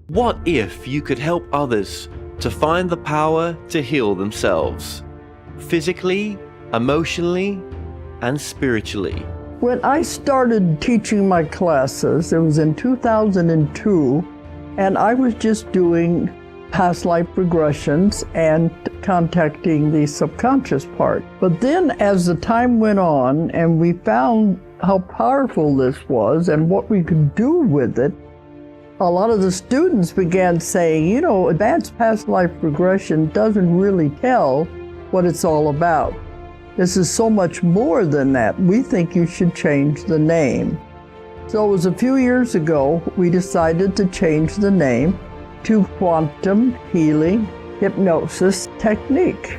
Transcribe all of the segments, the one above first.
What if you could help others to find the power to heal themselves, physically, emotionally, and spiritually? When I started teaching my classes, it was in 2002, and I was just doing past life regressions and contacting the subconscious part. But then as the time went on and we found how powerful this was and what we could do with it, a lot of the students began saying, you know, advanced past life regression doesn't really tell what it's all about. This is so much more than that. We think you should change the name. So it was a few years ago, we decided to change the name to Quantum Healing Hypnosis Technique.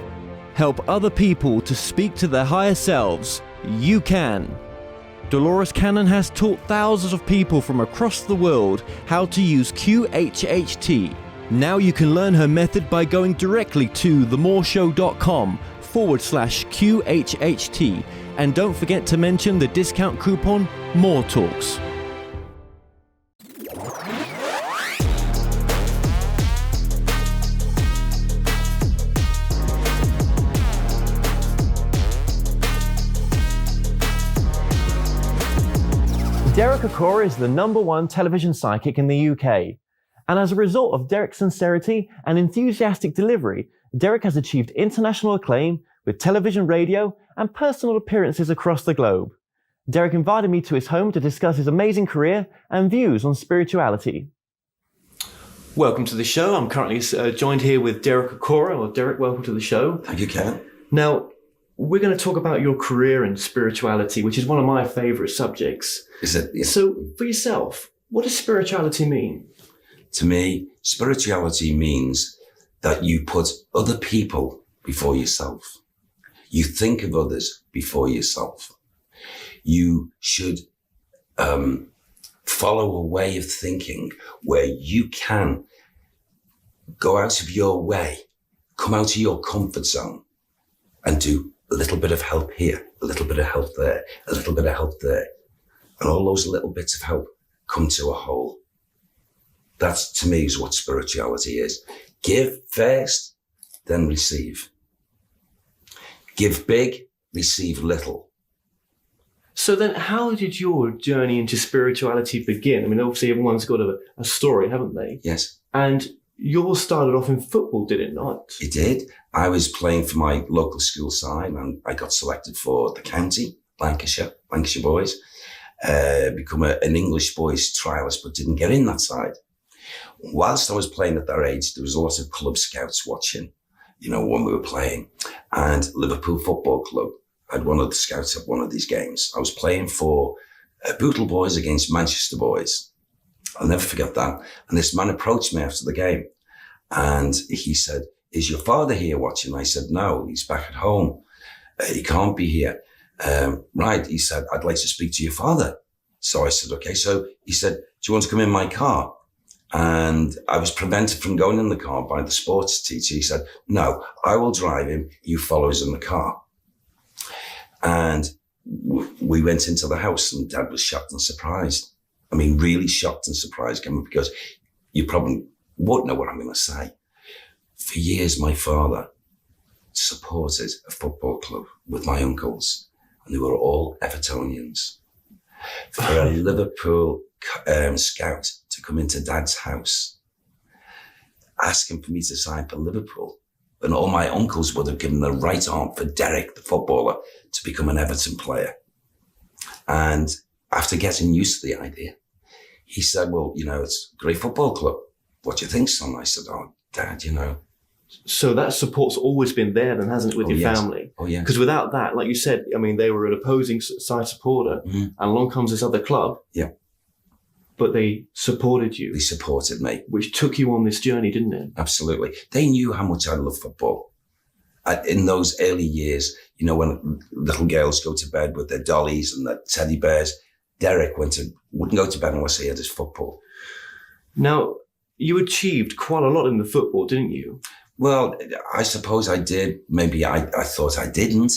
Help other people to speak to their higher selves. You can. Dolores Cannon has taught thousands of people from across the world how to use QHHT. Now you can learn her method by going directly to themoreshow.com/QHHT. And don't forget to mention the discount coupon More Talks. Derek Acorah is the #1 television psychic in the UK. And as a result of Derek's sincerity and enthusiastic delivery, Derek has achieved international acclaim with television, radio, and personal appearances across the globe. Derek invited me to his home to discuss his amazing career and views on spirituality. Welcome to the show. I'm currently joined here with Derek Acorah. Well, Derek, welcome to the show. Thank you, Kevin. Now, we're going to talk about your career in spirituality, which is one of my favorite subjects. Is it? Yeah. So, for yourself, what does spirituality mean? To me, spirituality means that you put other people before yourself. You think of others before yourself. You should follow a way of thinking where you can go out of your way, come out of your comfort zone, and do a little bit of help here, a little bit of help there, a little bit of help there. And all those little bits of help come to a whole. That, to me, is what spirituality is. Give first, then receive. Give big, receive little. So then how did your journey into spirituality begin? I mean, obviously everyone's got a story, haven't they? Yes. And yours started off in football, did it not? It did. I was playing for my local school side and I got selected for the county, Lancashire boys. Become an English boys trialist, but didn't get in that side. Whilst I was playing at that age, there was a lot of club scouts watching, you know, when we were playing. And Liverpool Football Club had one of the scouts at one of these games. I was playing for Bootle Boys against Manchester Boys. I'll never forget that. And this man approached me after the game and he said, "Is your father here watching?" I said, "No, he's back at home. He can't be here." Right, he said, "I'd like to speak to your father." So I said, okay. So he said, "Do you want to come in my car?" And I was prevented from going in the car by the sports teacher. He said, "No, I will drive him. You follow us in the car." And we went into the house and Dad was shocked and surprised. I mean, really shocked and surprised, because you probably won't know what I'm going to say. For years, my father supported a football club with my uncles, and they were all Evertonians. For a Liverpool scout to come into Dad's house, asking for me to sign for Liverpool, and all my uncles would have given the right arm for Derek, the footballer, to become an Everton player. And after getting used to the idea, he said, "Well, you know, it's a great football club. What do you think, son?" I said, "Oh, Dad, you know." So that support's always been there then, hasn't it, with your family? Oh, yeah. Because without that, like you said, I mean, they were an opposing side supporter, and along comes this other club. Yeah. But they supported you. They supported me. Which took you on this journey, didn't it? Absolutely. They knew how much I love football. In those early years, you know, when little girls go to bed with their dollies and their teddy bears, Derek wouldn't go to bed unless he had his football. Now, you achieved quite a lot in the football, didn't you? Well, I suppose I did. Maybe I thought I didn't.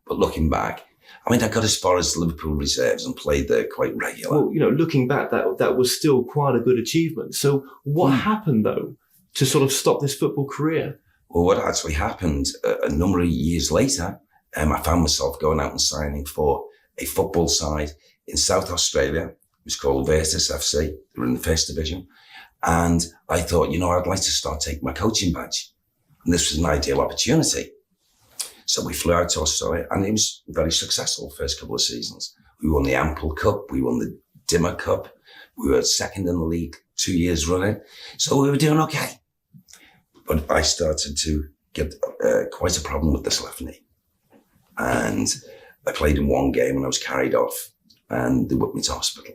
But looking back, I mean, I got as far as Liverpool reserves and played there quite regular. Well, looking back, that was still quite a good achievement. So what happened, though, to sort of stop this football career? Well, what actually happened a number of years later, I found myself going out and signing for a football side in South Australia. It was called Virtus FC. They were in the first division. And I thought, I'd like to start taking my coaching badge. And this was an ideal opportunity. So we flew out to Australia, and it was very successful the first couple of seasons. We won the Ample Cup, we won the Dimmer Cup, we were second in the league 2 years running. So we were doing okay. But I started to get quite a problem with this left knee. And I played in one game and I was carried off, and they whipped me to hospital.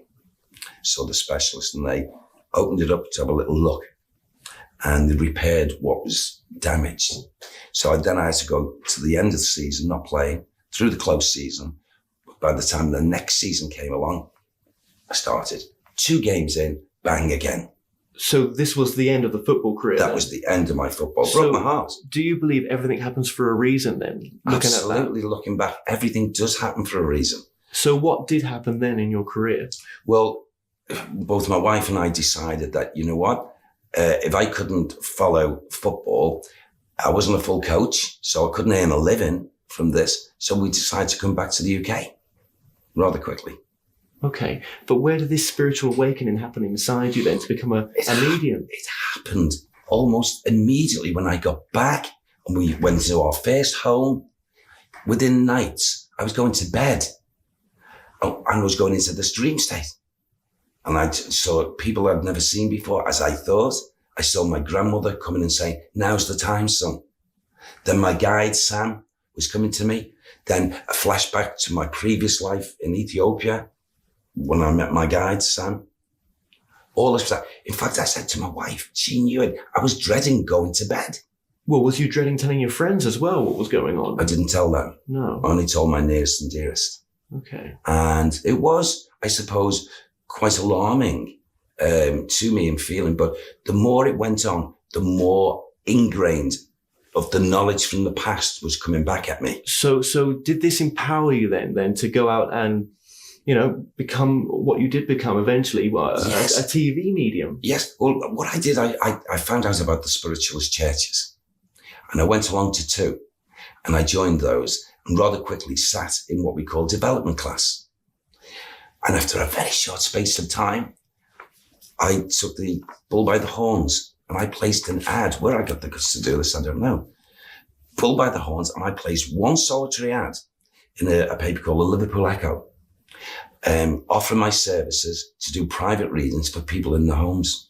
So the specialist, and they opened it up to have a little look, and they repaired what was damaged. So I had to go to the end of the season, not playing, through the close season. By the time the next season came along, I started. 2 games in, bang again. So this was the end of the football career? That was the end of my football. Broke my heart. Do you believe everything happens for a reason then? Absolutely, looking back, everything does happen for a reason. So what did happen then in your career? Well, both my wife and I decided that, if I couldn't follow football, I wasn't a full coach, so I couldn't earn a living from this. So we decided to come back to the UK rather quickly. Okay, but where did this spiritual awakening happen inside you then to become a medium? It happened almost immediately when I got back, and we went to our first home. Within nights, I was going to bed and I was going into this dream state. And I saw people I'd never seen before, as I thought. I saw my grandmother coming and saying, "Now's the time, son." Then my guide, Sam, was coming to me. Then a flashback to my previous life in Ethiopia when I met my guide, Sam. All of that. In fact, I said to my wife, she knew it. I was dreading going to bed. Well, was you dreading telling your friends as well what was going on? I didn't tell them. No. I only told my nearest and dearest. Okay. And it was, I suppose, quite alarming to me in feeling. But the more it went on, the more ingrained of the knowledge from the past was coming back at me. So did this empower you then to go out and, become what you did become eventually, Yes. a TV medium? Yes. Well, what I did, I found out about the spiritualist churches, and I went along to 2, and I joined those and rather quickly sat in what we call development class. And after a very short space of time, I took the bull by the horns and I placed an ad. Where I got the guts to do this, I don't know. Bull by the horns, and I placed one solitary ad in a paper called the Liverpool Echo, offering my services to do private readings for people in their homes.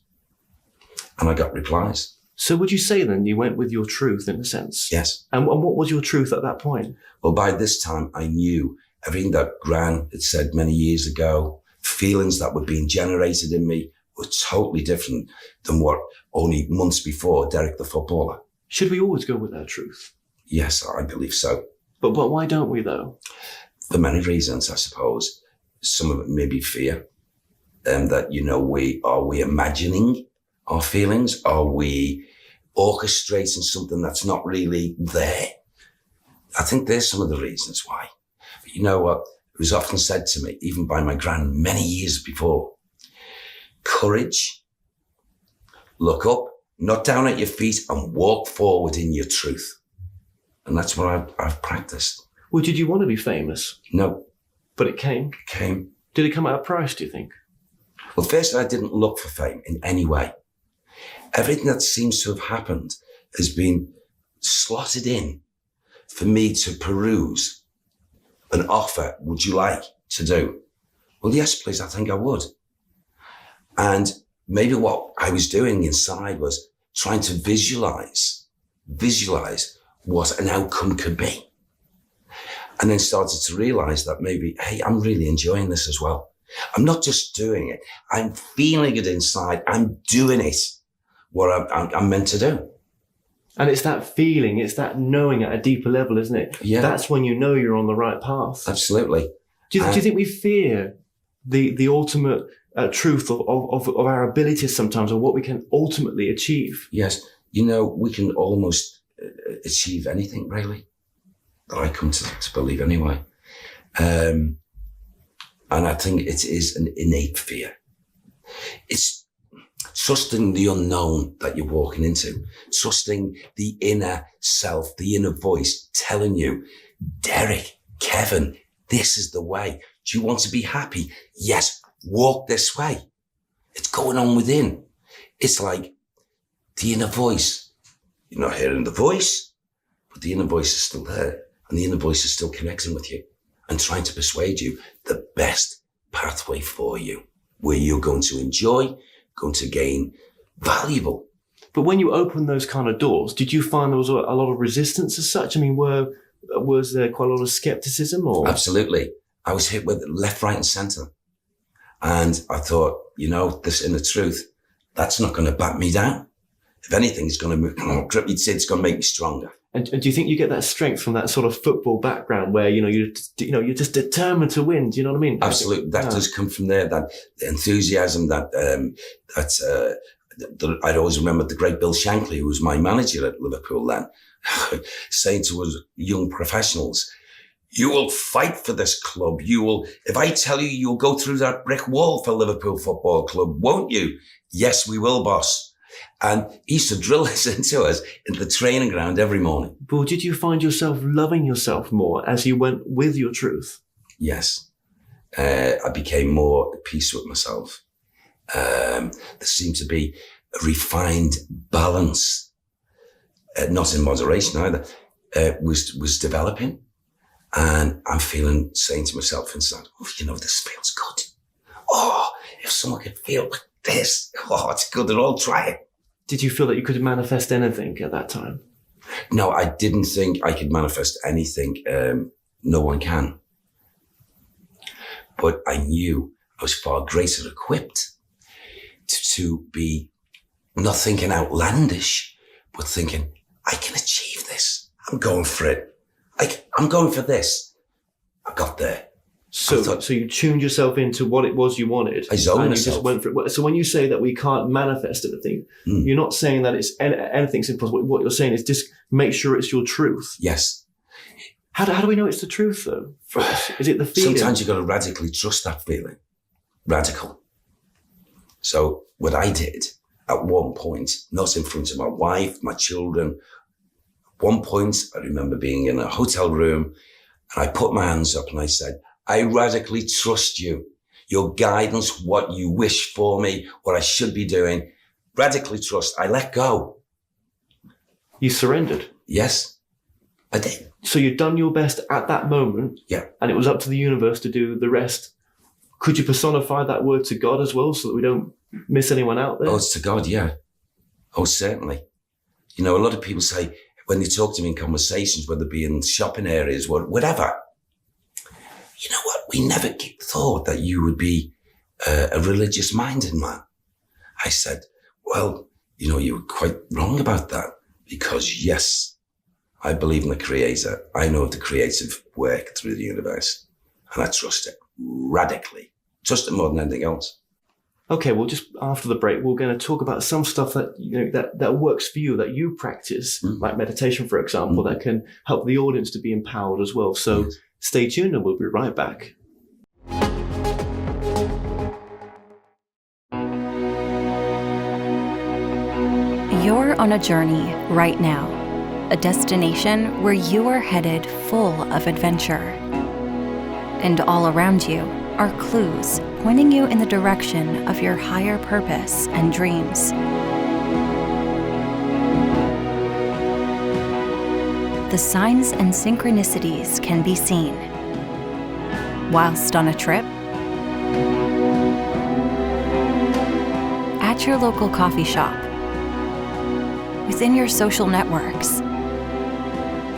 And I got replies. So would you say then you went with your truth in a sense? Yes. And what was your truth at that point? Well, by this time, I knew everything that Gran had said many years ago, feelings that were being generated in me were totally different than what only months before Derek the footballer. Should we always go with our truth? Yes, I believe so. But why don't we though? For many reasons, I suppose. Some of it may be fear. That, are we imagining our feelings? Are we orchestrating something that's not really there? I think there's some of the reasons why. But you know what? It was often said to me, even by my gran many years before, courage, look up, not down at your feet, and walk forward in your truth. And that's what I've practiced. Well, did you want to be famous? No. But it came? It came. Did it come at a price, do you think? Well, first, I didn't look for fame in any way. Everything that seems to have happened has been slotted in for me to peruse an offer. Would you like to do? Well, yes, please. I think I would. And maybe what I was doing inside was trying to visualize what an outcome could be. And then started to realize that maybe, hey, I'm really enjoying this as well. I'm not just doing it. I'm feeling it inside. I'm doing it, what I'm meant to do. And it's that feeling, it's that knowing at a deeper level, isn't it? Yeah. That's when you know you're on the right path. Absolutely. Do you think we fear the ultimate truth of our abilities sometimes, or what we can ultimately achieve? Yes. We can almost achieve anything, really, that I come to believe anyway. And I think it is an innate fear. It's trusting the unknown that you're walking into, trusting the inner self, the inner voice telling you, Derek, Kevin, this is the way. Do you want to be happy? Yes, walk this way. It's going on within. It's like the inner voice. You're not hearing the voice, but the inner voice is still there. And the inner voice is still connecting with you and trying to persuade you the best pathway for you, where you're going to enjoy, going to gain valuable. But when you opened those kind of doors, did you find there was a lot of resistance as such? I mean, was there quite a lot of skepticism? Or Absolutely. I was hit with left, right and centre. And I thought, this inner truth, that's not going to back me down. If anything, it's going to grip me, it's going to make me stronger. And do you think you get that strength from that sort of football background where, you're just determined to win? Do you know what I mean? Absolutely. That does come from there, that enthusiasm, I'd always remember the great Bill Shankly, who was my manager at Liverpool then, saying to us young professionals, you will fight for this club. If I tell you, you'll go through that brick wall for Liverpool Football Club, won't you? Yes, we will, boss. And he used to drill this into us in the training ground every morning. But did you find yourself loving yourself more as you went with your truth? Yes. I became more at peace with myself. There seemed to be a refined balance, not in moderation either, was developing. And I'm saying to myself inside, this feels good. Oh, if someone could feel like this, it's good, they'll all try it. Did you feel that you could manifest anything at that time? No, I didn't think I could manifest anything. No one can. But I knew I was far greater equipped to be not thinking outlandish, but thinking, I can achieve this. I'm going for it. I'm going for this. I got there. So you tuned yourself into what it was you wanted. I zoned and myself. You just went for it. So when you say that we can't manifest anything, you're not saying that it's anything's impossible. What you're saying is just make sure it's your truth. Yes. How do we know it's the truth though? For us? Is it the feeling? Sometimes you've got to radically trust that feeling. Radical. So what I did at one point, not in front of my wife, my children, at one point I remember being in a hotel room and I put my hands up and I said, I radically trust you. Your guidance, what you wish for me, what I should be doing. Radically trust. I let go. You surrendered. Yes, I did. So you'd done your best at that moment. Yeah. And it was up to the universe to do the rest. Could you personify that word to God as well so that we don't miss anyone out there? Oh, it's to God, yeah. Oh, certainly. A lot of people say, when they talk to me in conversations, whether it be in shopping areas, whatever, you know what? We never thought that you would be a religious-minded man. I said, well, you were quite wrong about that because, yes, I believe in the Creator. I know of the creative work through the universe, and I trust it radically. Trust it more than anything else. Okay, well, just after the break, we're going to talk about some stuff that that works for you, that you practice, like meditation, for example, that can help the audience to be empowered as well. So stay tuned and we'll be right back. You're on a journey right now, a destination where you are headed full of adventure. And all around you are clues pointing you in the direction of your higher purpose and dreams. The signs and synchronicities can be seen. Whilst on a trip, at your local coffee shop, within your social networks.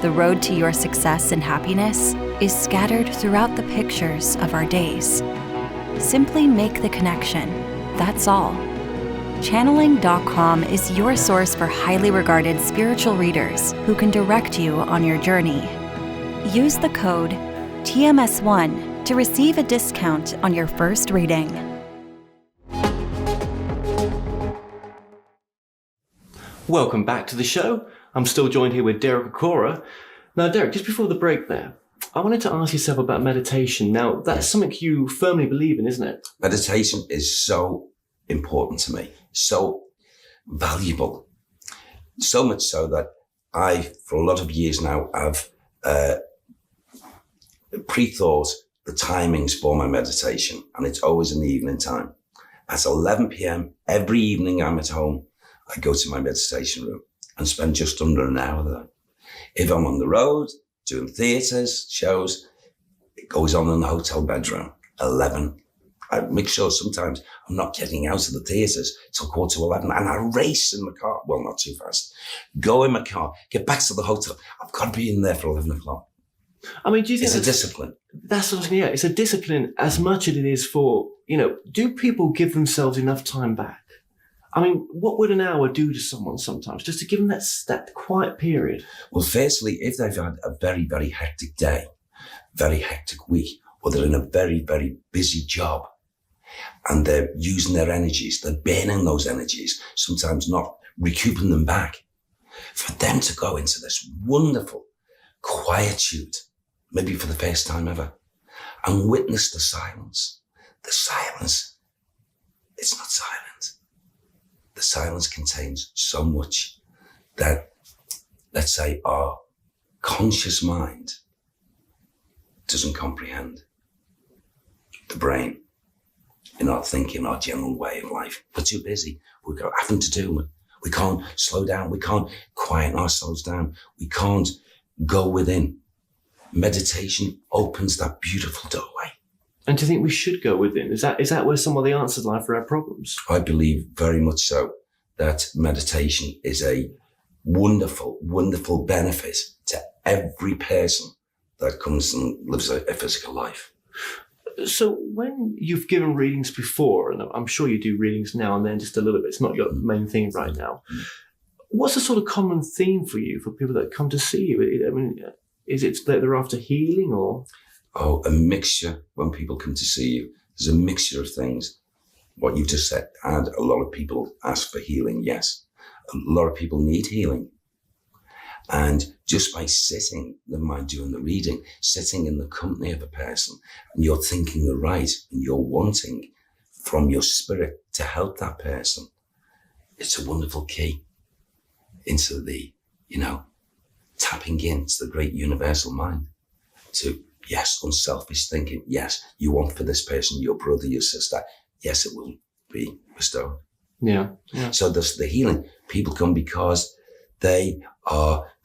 The road to your success and happiness is scattered throughout the pictures of our days. Simply make the connection, that's all. Channeling.com is your source for highly regarded spiritual readers who can direct you on your journey. Use the code TMS1 to receive a discount on your first reading. Welcome back to the show. I'm still joined here with Derek Acorah. Now, Derek, just before the break there, I wanted to ask yourself about meditation. Now, that's something you firmly believe in, isn't it? Meditation is so important to me, so valuable, so much so that I, for a lot of years now, have pre-thought the timings for my meditation, and it's always in the evening time. At 11 p.m. every evening I'm at home, I go to my meditation room and spend just under an hour there. If I'm on the road, doing theatres, shows, it goes on in the hotel bedroom, 11. I make sure sometimes I'm not getting out of the theatres till 11:15, and I race in the car. Well, not too fast. Go in my car, get back to the hotel. I've got to be in there for 11 o'clock. I mean, do you think it's a discipline? That's what I was saying. Yeah, it's a discipline as much as it is for, do people give themselves enough time back? I mean, what would an hour do to someone sometimes, just to give them that quiet period? Well, firstly, if they've had a very, very hectic day, very hectic week, or they're in a very, very busy job, and they're using their energies, they're burning those energies, sometimes not recouping them back, for them to go into this wonderful quietude, maybe for the first time ever, and witness the silence. The silence, it's not silent. The silence contains so much that, let's say, our conscious mind doesn't comprehend. The brain, in our thinking, our general way of life, we're too busy. We've got nothing to do. We can't slow down. We can't quieten ourselves down. We can't go within. Meditation opens that beautiful doorway. And do you think we should go within? Is that where some of the answers lie for our problems? I believe very much so that meditation is a wonderful, wonderful benefit to every person that comes and lives a physical life. So when you've given readings before, and I'm sure you do readings now and then just a little bit, it's not your main thing right now. What's the sort of common theme for you, for people that come to see you? I mean, is it that they're after healing or? Oh, a mixture. When people come to see you, there's a mixture of things. What you've just said, and a lot of people ask for healing, yes. A lot of people need healing. And just by sitting, never mind doing the reading, sitting in the company of a person, and you're thinking right, and you're wanting from your spirit to help that person, it's a wonderful key into the, tapping into the great universal mind to, yes, unselfish thinking. Yes, you want for this person, your brother, your sister. Yes, it will be bestowed. Yeah. So there's the healing. People come because they've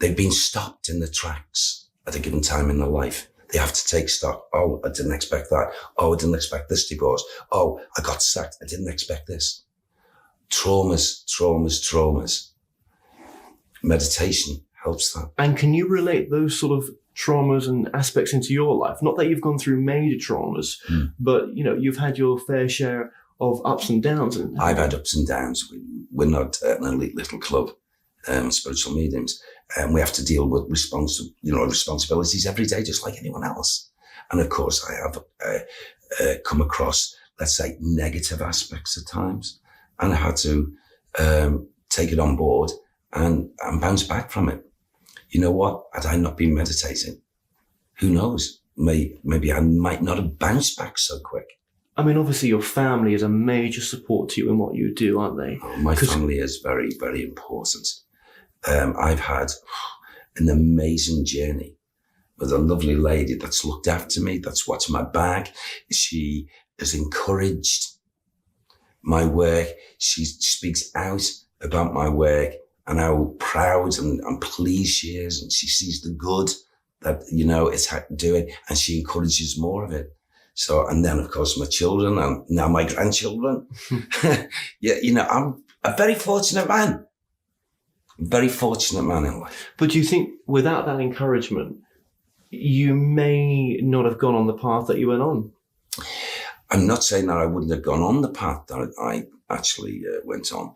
been stopped in the tracks at a given time in their life. They have to take stock. Oh, I didn't expect that. Oh, I didn't expect this divorce. Oh, I got sacked. I didn't expect this. Traumas. Meditation helps that. And can you relate those sort of traumas and aspects into your life? Not that you've gone through major traumas, but you've had your fair share of ups and downs. I've had ups and downs. We're not an elite little club, spiritual mediums, and we have to deal with responsibilities every day, just like anyone else. And of course, I have come across, let's say, negative aspects at times, and I had to take it on board and bounce back from it. You know what? Had I not been meditating, who knows? Maybe I might not have bounced back so quick. I mean, obviously your family is a major support to you in what you do, aren't they? Oh, my family is very, very important. I've had an amazing journey with a lovely lady that's looked after me, that's watched my back. She has encouraged my work. She speaks out about my work and how proud and pleased she is. And she sees the good that, it's doing, and she encourages more of it. So, and then of course my children and now my grandchildren. I'm a very fortunate man. Very fortunate man in life. But do you think without that encouragement, you may not have gone on the path that you went on? I'm not saying that I wouldn't have gone on the path that I actually went on,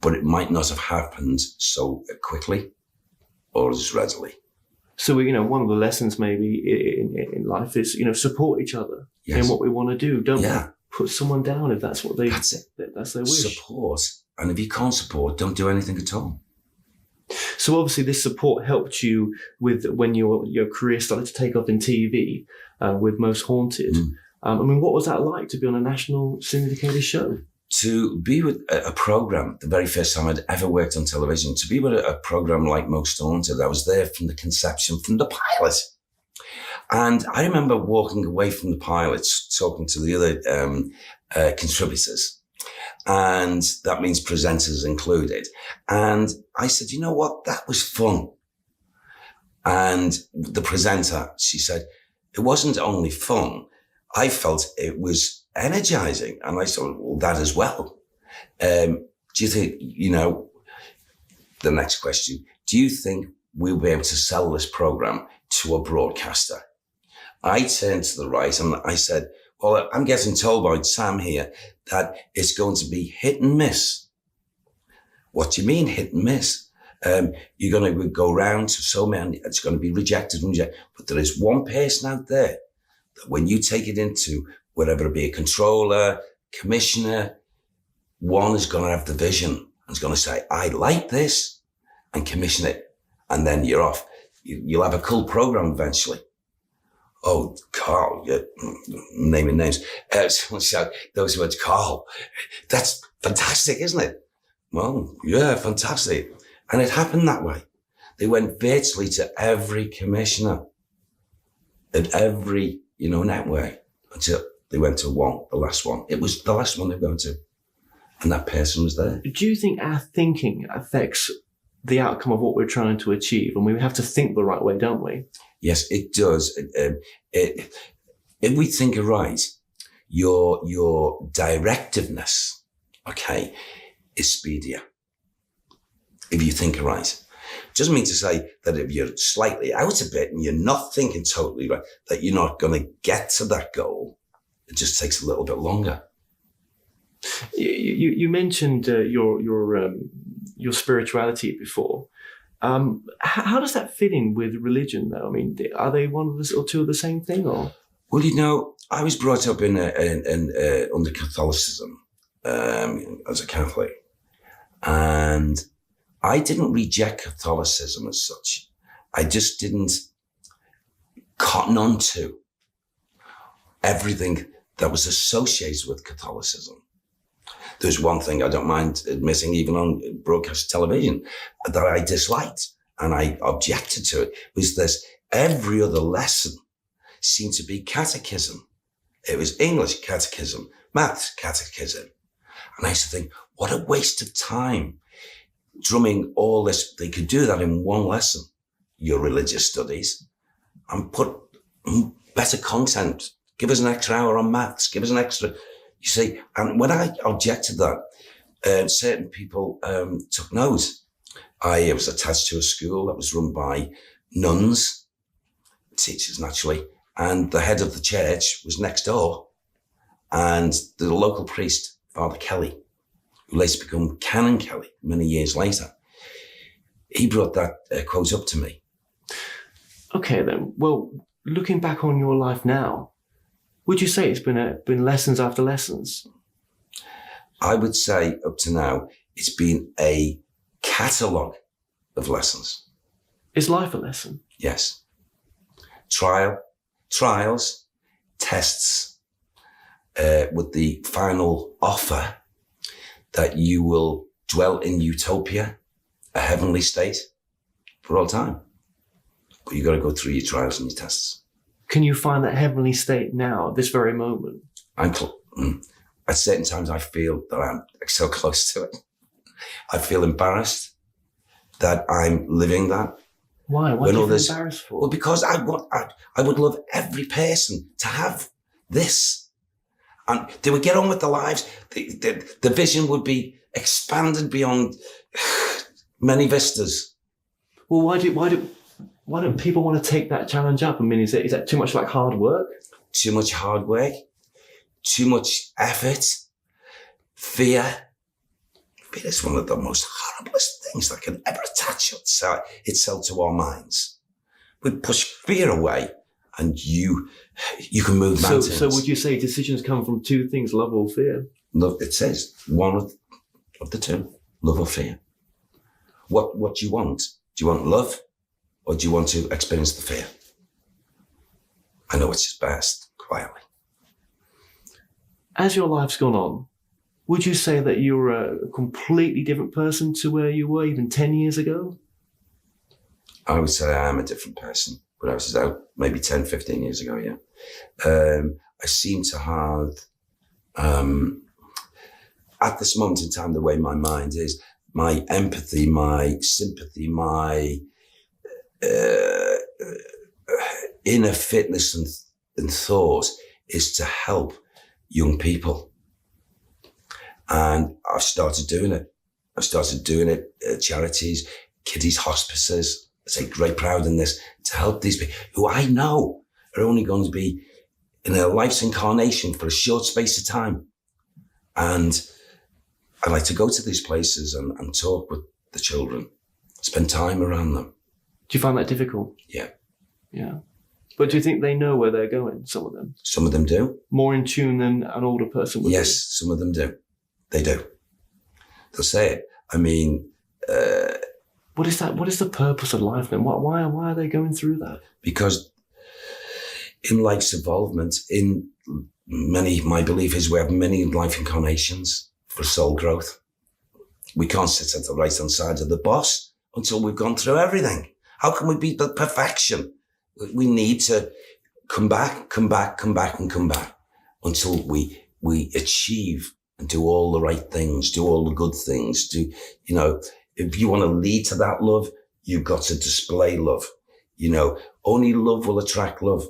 but it might not have happened so quickly or as readily. So, one of the lessons maybe in life is, support each other yes. in what we want to do. Don't put someone down if that's what that's their wish. Support. And if you can't support, don't do anything at all. So So obviously this support helped you with when your career started to take off in TV with Most Haunted. I mean, what was that like to be on a national syndicated show? To be with a program, the very first time I'd ever worked on television, to be with a program like Most Haunted, I was there from the conception, from the pilot. And I remember walking away from the pilot, talking to the other contributors, and that means presenters included. And I said, you know what, that was fun. And the presenter, she said, it wasn't only fun, I felt it was energizing. And I thought, well, that as well. Do you think, the next question, do you think we'll be able to sell this program to a broadcaster? I turned to the right and I said, well, I'm getting told by Sam here that it's going to be hit and miss. What do you mean hit and miss? You're going to go round to so many, it's going to be rejected. But there is one person out there that when you take it into, whether it be a controller, commissioner, one is going to have the vision and is going to say, I like this, and commission it. And then you're off. You'll have a cool program eventually. Oh, Carl, yeah, naming names. Someone said those words, Carl, that's fantastic, isn't it? Well, yeah, fantastic. And it happened that way. They went virtually to every commissioner at every, network until they went to one, the last one. It was the last one they were going to. And that person was there. Do you think our thinking affects the outcome of what we're trying to achieve? And we have to think the right way, don't we? Yes, it does. If we think right, your directiveness, okay, is speedier. If you think right. Doesn't mean to say that if you're slightly out a bit and you're not thinking totally right, that you're not going to get to that goal. It just takes a little bit longer. You mentioned your spirituality before. How does that fit in with religion, though? I mean, are they one of the or two of the same thing, or? Well, I was brought up in under Catholicism as a Catholic, and I didn't reject Catholicism as such. I just didn't cotton on to everything that was associated with Catholicism. There's one thing I don't mind admitting, even on broadcast television, that I disliked and I objected to it, was this: every other lesson seemed to be catechism. It was English catechism, maths catechism. And I used to think, what a waste of time. Drumming all this, they could do that in one lesson, your religious studies, and put better content. Give us an extra hour on maths, give us an extra, you see. And when I objected that, certain people took note. I was attached to a school that was run by nuns, teachers naturally, and the head of the church was next door. And the local priest, Father Kelly, who later became Canon Kelly many years later, he brought that quote up to me. Okay, then. Well, looking back on your life now, would you say it's been lessons after lessons? I would say up to now, it's been a catalogue of lessons. Is life a lesson? Yes. Trials, tests, with the final offer that you will dwell in utopia, a heavenly state, for all time. But you got to go through your trials and your tests. Can you find that heavenly state now, this very moment? At certain times, I feel that I'm so close to it. I feel embarrassed that I'm living that. Why? What do you feel embarrassed for? Well, because I would love every person to have this. And they would get on with their lives. The vision would be expanded beyond many vistas. Well, why don't people want to take that challenge up? I mean, is that too much like hard work? Too much hard work, too much effort, fear. Fear is one of the most horriblest things that can ever attach itself to our minds. We push fear away, and you can move mountains. So would you say decisions come from two things, love or fear? Love, it says one of the two, love or fear. What you want, Do you want love, or do you want to experience the fear? I know it's best, quietly. As your life's gone on, would you say that you're a completely different person to where you were even 10 years ago? I would say I am a different person. When I was out maybe 10, 15 years ago, yeah. I seem to have, at this moment in time, the way my mind is, my empathy, my sympathy, my inner fitness and thought is to help young people. And I've started doing it. I've started doing it at charities, kiddies' hospices. I take great pride in this, to help these people who I know are only going to be in their life's incarnation for a short space of time. And I like to go to these places and talk with the children, spend time around them. Do you find that difficult? Yeah. Yeah. But do you think they know where they're going, some of them? Some of them do. More in tune than an older person would Yes, some of them do. They do. They'll say it. I mean... What is that? What is the purpose of life then? Why are they going through that? Because in life's involvement, my belief is we have many life incarnations for soul growth. We can't sit at the right-hand side of the boss until we've gone through everything. How can we be the perfection? We need to come back until we achieve and do all the right things, do all the good things, if you want to lead to that love, you've got to display love. Only love will attract love.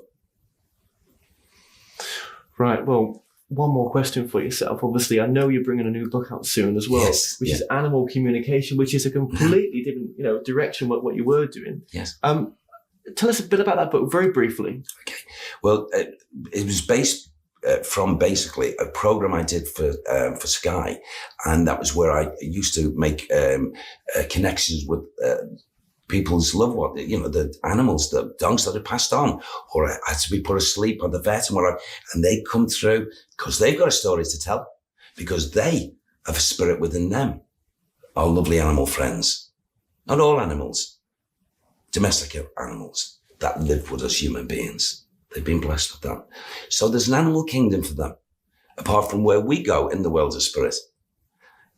Right. Well, one more question for yourself. Obviously, I know you're bringing a new book out soon as well, yes, which is animal communication, which is a completely different, direction what you were doing. Yes. Tell us a bit about that book very briefly. Okay. Well, it was based from basically a program I did for Sky, and that was where I used to make connections with people's loved ones, the animals, the dogs that had passed on, or had to be put asleep at the vet and whatever, and they come through because they've got a story to tell, because they have a spirit within them. Our lovely animal friends, not all animals, domestic animals that live with us human beings. They've been blessed with that. So there's an animal kingdom for them, apart from where we go in the world of spirit.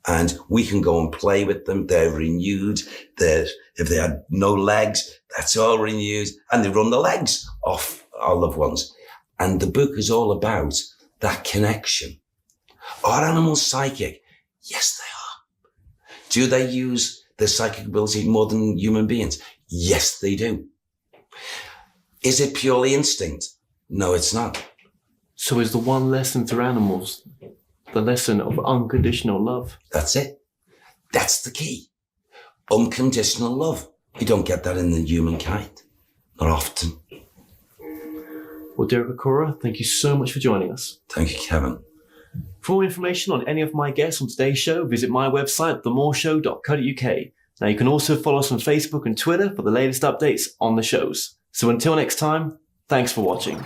And we can go and play with them. They're renewed. If they had no legs, that's all renewed. And they run the legs off our loved ones. And the book is all about that connection. Are animals psychic? Yes, they are. Do they use their psychic ability more than human beings? Yes, they do. Is it purely instinct? No, it's not. So is the one lesson through animals the lesson of unconditional love? That's it. That's the key. Unconditional love. You don't get that in the humankind. Not often. Well, Derek Acorah, thank you so much for joining us. Thank you, Kevin. For more information on any of my guests on today's show, visit my website, themoreshow.co.uk. Now, you can also follow us on Facebook and Twitter for the latest updates on the shows. So until next time, thanks for watching.